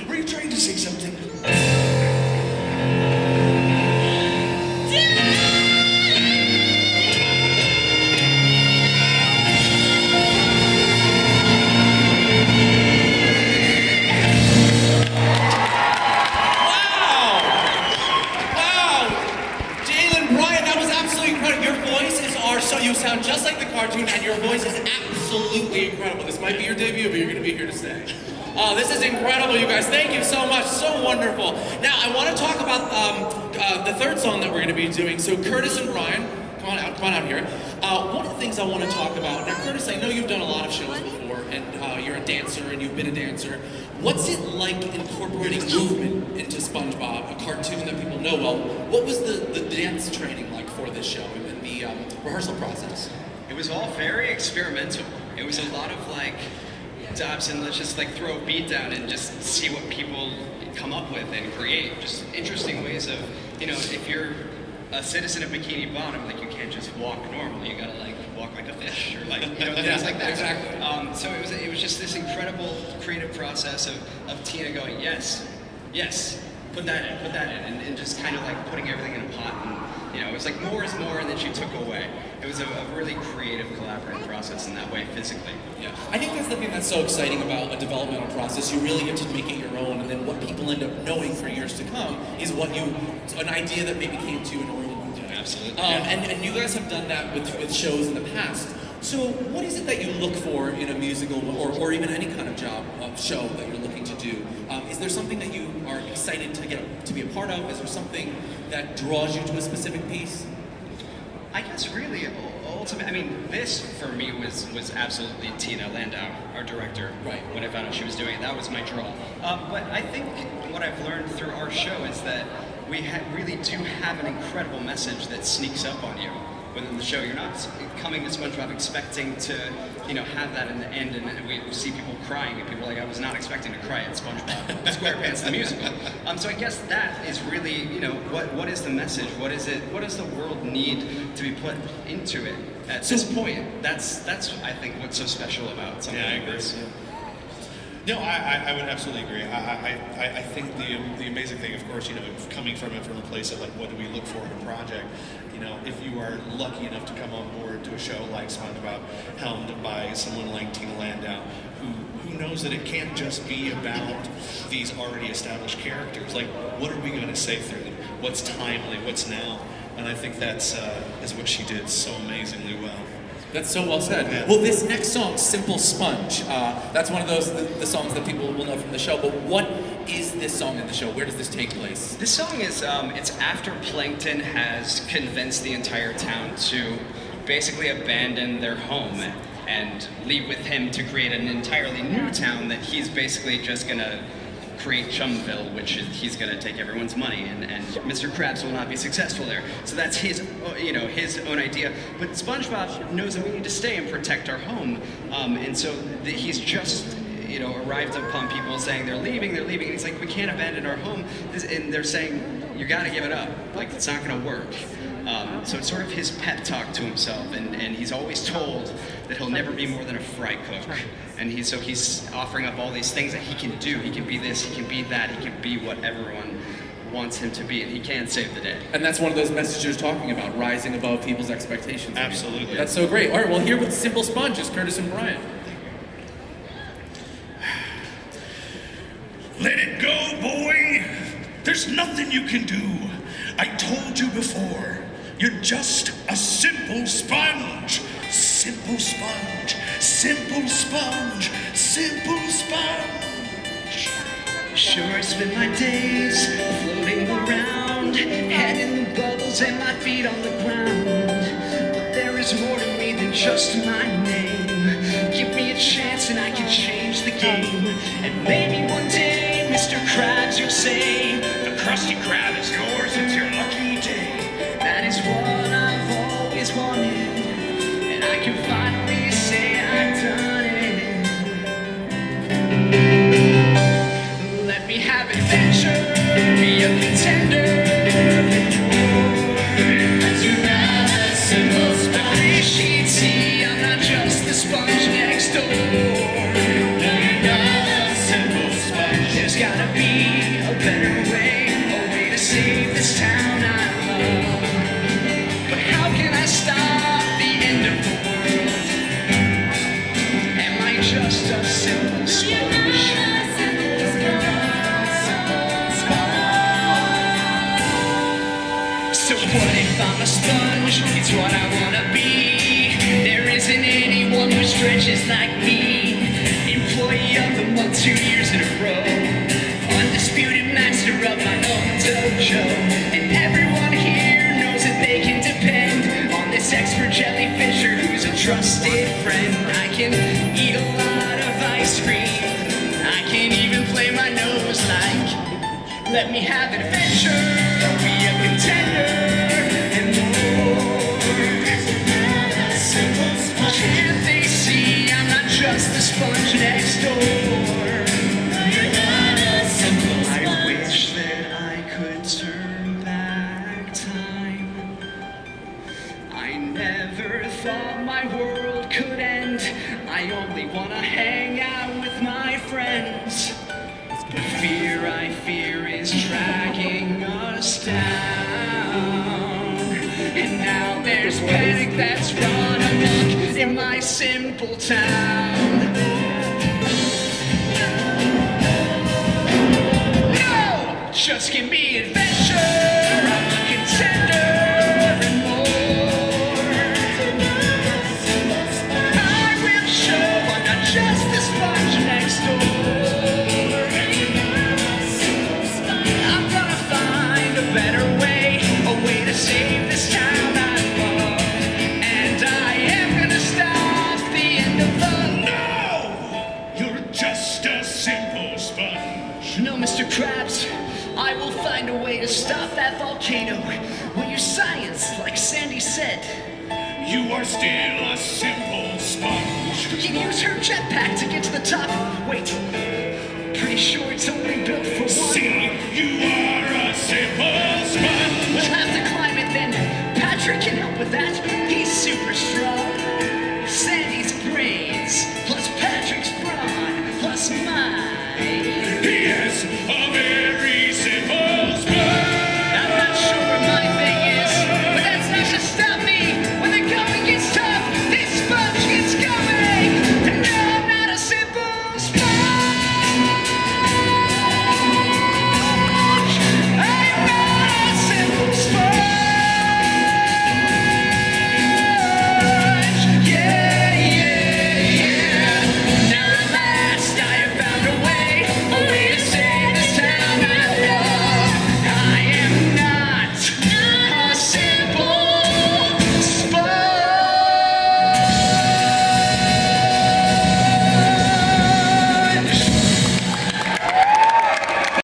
Were you trying to say something? You sound just like the cartoon, and your voice is absolutely incredible. This might be your debut, but you're going to be here to stay. This is incredible, you guys. Thank you so much. So wonderful. Now, I want to talk about the third song that we're going to be doing. So, Curtis and Brian, come on out here. One of the things I want to talk about, now, Curtis, I know you've done a lot of shows before, and you're a dancer, and you've been a dancer. What's it like incorporating movement into Spongebob, a cartoon that people know well? What was the dance training like for this show? The rehearsal process? It was all very experimental. It was a lot of like stops and let's just like throw a beat down and just see what people come up with and create. Just interesting ways of, you know, if you're a citizen of Bikini Bottom, like you can't just walk normally. You gotta like walk like a fish or like, you know, things like that. Exactly. So it was just this incredible creative process of Tina going, yes, put that in, and just kind of like putting everything in a pot. And, you know, it was like more is more, and then she took away. It was a really creative, collaborative process in that way, physically. Yeah, I think that's the thing that's so exciting about a developmental process. You really get to make it your own, and then what people end up knowing for years to come is an idea that maybe came to you in a room one day. Absolutely. And you guys have done that with shows in the past. So what is it that you look for in a musical or even any kind of show that you're looking to do? Is there something that you are excited to be a part of? Is there something that draws you to a specific piece? I guess really, ultimately, I mean, this for me was absolutely Tina Landau, our director. Right. When I found out she was doing it, that was my draw. But I think what I've learned through our show is that we really do have an incredible message that sneaks up on you within the show. You're not coming to SpongeBob expecting to, you know, have that in the end, and we see people crying, and people are like, I was not expecting to cry at SpongeBob Squarepants the musical. So I guess that is really, you know, what is the message? What is it? What does the world need to be put into it at this point? That's I think what's so special about something like this. No, I would absolutely agree. I think the amazing thing, of course, you know, coming from a place of like, what do we look for in a project? You know, if you are lucky enough to come on board to a show like SpongeBob, helmed by someone like Tina Landau, who knows that it can't just be about these already established characters. Like, what are we going to say through them? What's timely? What's now? And I think that's is what she did so amazingly well. That's so well said. Yeah. Well, this next song, Simple Sponge, that's one of the songs that people will know from the show, but what is this song in the show? Where does this take place? This song is, it's after Plankton has convinced the entire town to basically abandon their home and leave with him to create an entirely new town that he's basically just gonna create Chumville, which is, he's going to take everyone's money, and Mr. Krabs will not be successful there. So that's his, you know, his own idea. But SpongeBob knows that we need to stay and protect our home, and so he's just, you know, arrived upon people saying they're leaving, and he's like, we can't abandon our home, and they're saying, you got to give it up, like it's not going to work. So it's sort of his pep talk to himself, and he's always told that he'll never be more than a fry cook. And he's offering up all these things that he can do. He can be this, he can be that, he can be what everyone wants him to be, and he can save the day. And that's one of those messages you're talking about, rising above people's expectations. Absolutely. That's so great. All right, well, here with Simple Sponge is Curtis and Brian. Let it go, boy. There's nothing you can do. I told you before. You're just a simple sponge. Simple sponge. Simple sponge. Simple sponge. Sure, I spend my days floating around, head in the bubbles and my feet on the ground. But there is more to me than just my name. Give me a chance and I can change the game. And maybe one day, Mr. Krabs, you'll say, the Krusty Krab is yours, it's your lucky day. That is what I've always wanted, and I can finally say I've done it. Let me have adventure, be a contender. As you're not a simple sponge, see, I'm not just the sponge next door. You're not a simple sponge. There's gotta be a better way, a way to save this town I love. But how can I stop the end of the world? Am I just a simple sponge? So what if I'm a sponge? It's what I wanna be. There isn't anyone who stretches like me. Employee of the month 2 years in a row. Undisputed master of my own dojo. And everyone here knows that they can depend on this expert jellyfisher who's a trusted friend. I can eat a lot of ice cream. I can even play my nose like, let me have an adventure, be a contender, and more. Can't they see I'm not just the sponge next door? I wish that I could turn back time. I never thought my world could end. I only wanna hang out with my friends. The fear I fear is dragging us down. And now there's panic that's run amok in my simple town. No! Just give me adventure, I'm a contender and more. I will show I'm not just the sponge next door. I'm gonna find a better way, a way to save this town I love. And I am gonna stop the end of the... No! You're just a simple sponge. No, Mr. Krabs, I will find a way to stop that volcano. We'll use science, like Sandy said. You are still a simple sponge. We can use her jetpack to get to the top. Wait, pretty sure it's only